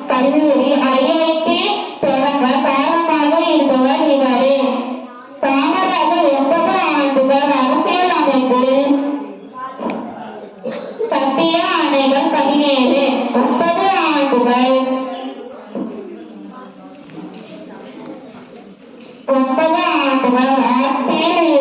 கல்லூரி ஐஐடி தொடங்க காரணமாக இருப்பவர் இவரே. காமராஜர் 9 ஆண்டுகள் அரசியல் அமைப்பில் கட்டிய அணைகள் 17. 9 ஆண்டுகள் ஆட்சியில்